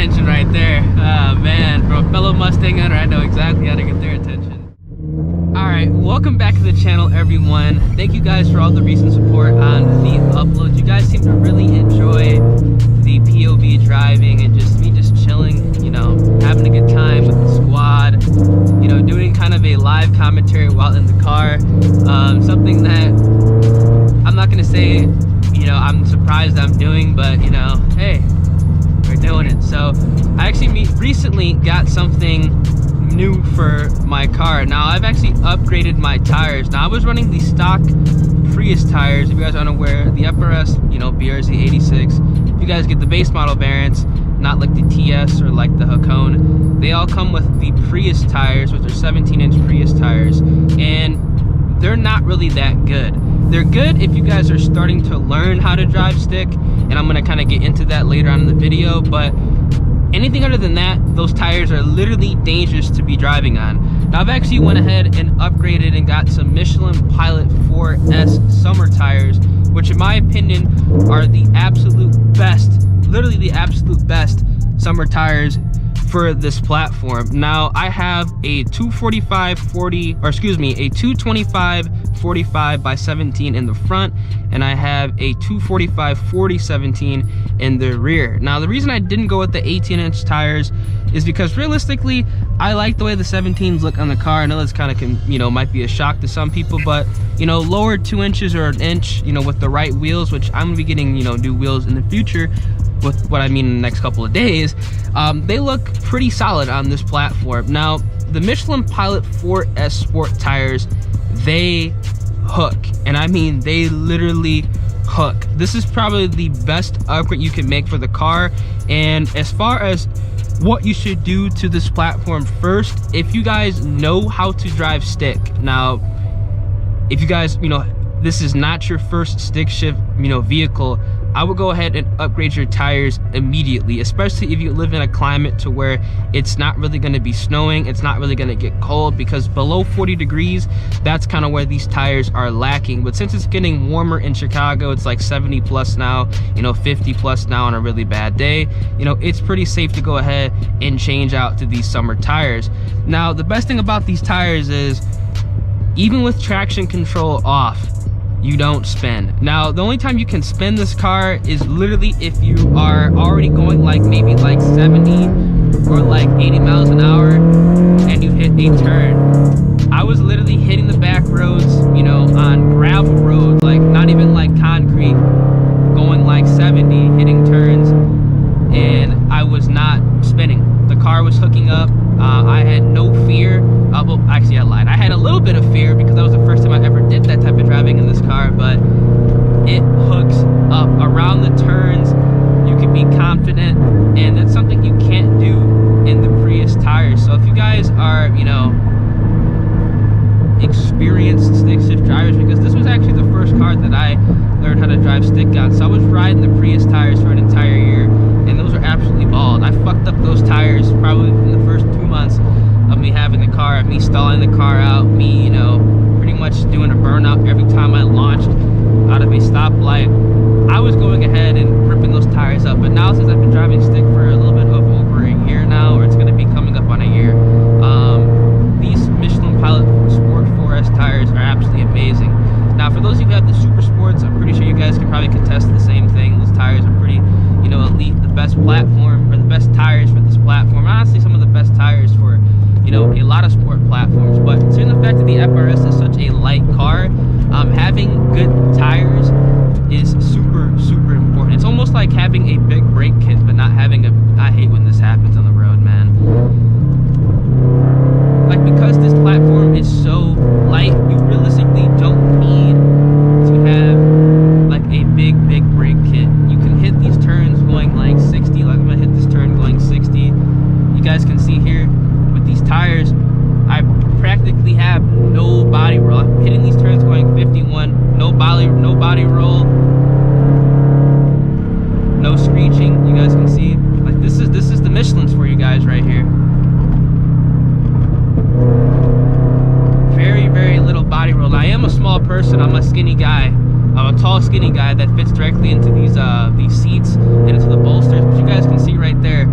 attention right there. Man, from a fellow Mustang owner, I know exactly how to get their attention. Alright, welcome back to the channel, everyone. Thank you guys for all the recent support on the uploads. You guys seem to really enjoy the POV driving and just me just chilling, you know, having a good time with the squad, you know, doing kind of a live commentary while in the car. Something that I'm not gonna say, you know, I'm surprised I'm doing, but you know, hey, we're doing it. So I actually recently got something new for my car. Now I've actually upgraded my tires. Now I was running the stock Prius tires. If you guys aren't aware, the FRS, you know, BRZ 86. If you guys get the base model variants, not like the TS or like the Hakone, they all come with the Prius tires, which are 17-inch Prius tires, and they're not really that good. They're good if you guys are starting to learn how to drive stick, and I'm gonna kind of get into that later on in the video, but anything other than that, those tires are literally dangerous to be driving on. Now I've actually went ahead and upgraded and got some Michelin Pilot 4S summer tires, which in my opinion are the absolute best, literally the absolute best summer tires for this platform. Now I have a 245/40, or excuse me, a 225/45 by 17 in the front, and I have a 245/40/17 in the rear. Now the reason I didn't go with the 18-inch tires is because realistically I like the way the 17s look on the car. I know that's kind of, you know, might be a shock to some people, but you know, lower 2 inches or an inch, you know, with the right wheels, which I'm gonna be getting, you know, new wheels in the future with what I mean in the next couple of days, they look pretty solid on this platform. Now the Michelin Pilot 4S Sport tires, they hook, and I mean they literally hook. This is probably the best upgrade you can make for the car. And as far as what you should do to this platform, first, if you guys know how to drive stick, now if you guys, you know, this is not your first stick shift, you know, vehicle, I would go ahead and upgrade your tires immediately, especially if you live in a climate to where it's not really going to be snowing, it's not really going to get cold, because below 40 degrees, that's kind of where these tires are lacking. But since it's getting warmer in Chicago, it's like 70 plus now, you know, 50 plus now on a really bad day, you know, it's pretty safe to go ahead and change out to these summer tires. Now, the best thing about these tires is, even with traction control off, you don't spin. Now the only time you can spin this car is literally if you are already going like maybe like 70 or like 80 miles an hour and you hit a turn. I was literally hitting the back roads, you know, on gravel roads, like not even like concrete, going like 70, hitting turns, and I was not spinning. The car was hooking up. I had no fear. Well, actually I lied. I had a little bit of fear because that was the first time I ever did that type of driving in this car, but it hooks up around the turns. You can be confident, and that's something you can't do in the Prius tires. So if you guys are, you know, experienced stick shift drivers, because this was actually the first car that I learned how to drive stick on. So I was riding the Prius tires for an entire year, and those are absolutely bald. I fucked up those tires probably in the first 2 months of me having the car, me stalling the car out, me, you know, pretty much doing a burnout every time I launched out of a stoplight. I was going ahead and ripping those tires up, but now since I've been driving stick for a little bit of over a year now, or it's going to be coming up on a year, these Michelin Pilot Sport 4S tires are absolutely amazing. Now for those of you who have the Super Sports, I'm pretty sure you guys can probably contest the same thing. Those tires are pretty, you know, elite, the best platform, or the best tires for this platform. Honestly, some of the best tires for, you know, a lot of sport platforms. But considering the fact that the FRS is such a light car, having good tires is super, super important. It's almost like having a big brake kit, but not having a, I hate when this happens on the road, man. Like, because this platform is so light, you realistically don't need to have like a big brake kit. You can hit these turns going like 60, like I'm gonna hit this turn going 60. You guys can see here with these tires, I practically have no body roll. I'm hitting these turns going 51, no body roll, no screeching. You guys can see, like, this is the Michelin's for you guys right here. Very little body roll. I am a small person. I'm a skinny guy. I'm a tall, skinny guy that fits directly into these seats and into the bolsters. But you guys can see right there,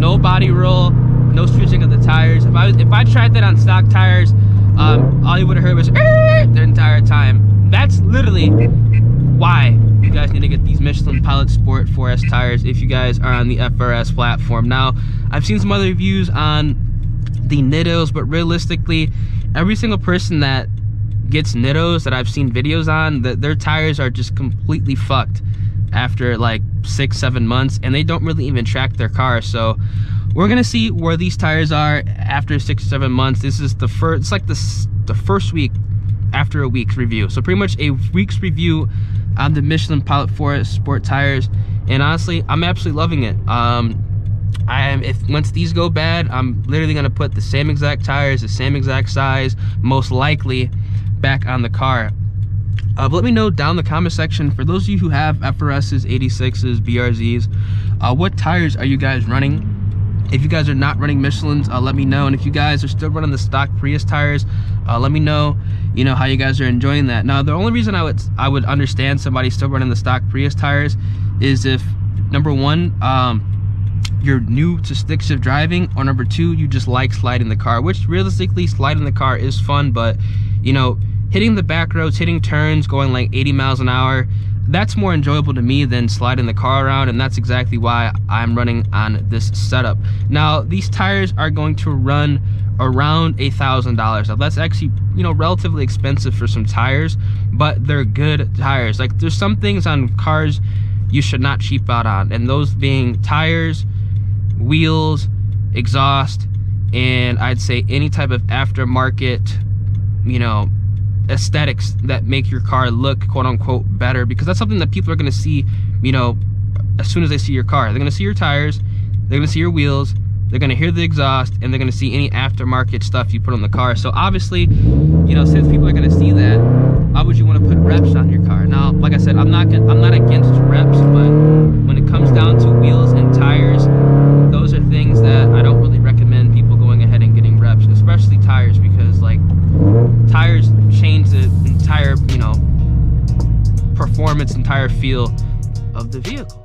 no body roll, no stretching of the tires. If I tried that on stock tires, all you would have heard was the entire time. That's literally why you guys need to get these Michelin Pilot Sport 4S tires if you guys are on the FRS platform. Now, I've seen some other reviews on the Nittos, but realistically, every single person that gets Nittos that I've seen videos on, their tires are just completely fucked after like 6-7 months, and they don't really even track their car. So we're gonna see where these tires are after 6-7 months. This is the first, it's like the first week after a week's review. So pretty much a week's review on the Michelin Pilot 4S Sport tires, and honestly, I'm absolutely loving it. If once these go bad, I'm literally gonna put the same exact tires, the same exact size, most likely, back on the car. But let me know down in the comment section, for those of you who have FRSs, 86s, BRZs, what tires are you guys running? If you guys are not running Michelins, let me know. And if you guys are still running the stock Prius tires, let me know, you know, how you guys are enjoying that. Now, the only reason I would understand somebody still running the stock Prius tires is if, number one, you're new to stick shift driving, or number two, you just like sliding the car, which realistically, sliding the car is fun, but, you know, hitting the back roads, hitting turns, going like 80 miles an hour, that's more enjoyable to me than sliding the car around, and that's exactly why I'm running on this setup. Now, these tires are going to run around $1,000. Now, that's actually, you know, relatively expensive for some tires, but they're good tires. Like, there's some things on cars you should not cheap out on, and those being tires, wheels, exhaust, and I'd say any type of aftermarket, you know, aesthetics that make your car look quote unquote better, because that's something that people are going to see, you know, as soon as they see your car. They're going to see your tires, they're going to see your wheels, they're going to hear the exhaust, and they're going to see any aftermarket stuff you put on the car. So obviously, you know, since people are going to see that, why would you want to put reps on your car? Now, like I said, I'm not against reps, but when it comes down to wheels and tires, those are things that I don't really recommend people going ahead and getting reps, especially tires, because like tires change the entire, you know, performance, entire feel of the vehicle.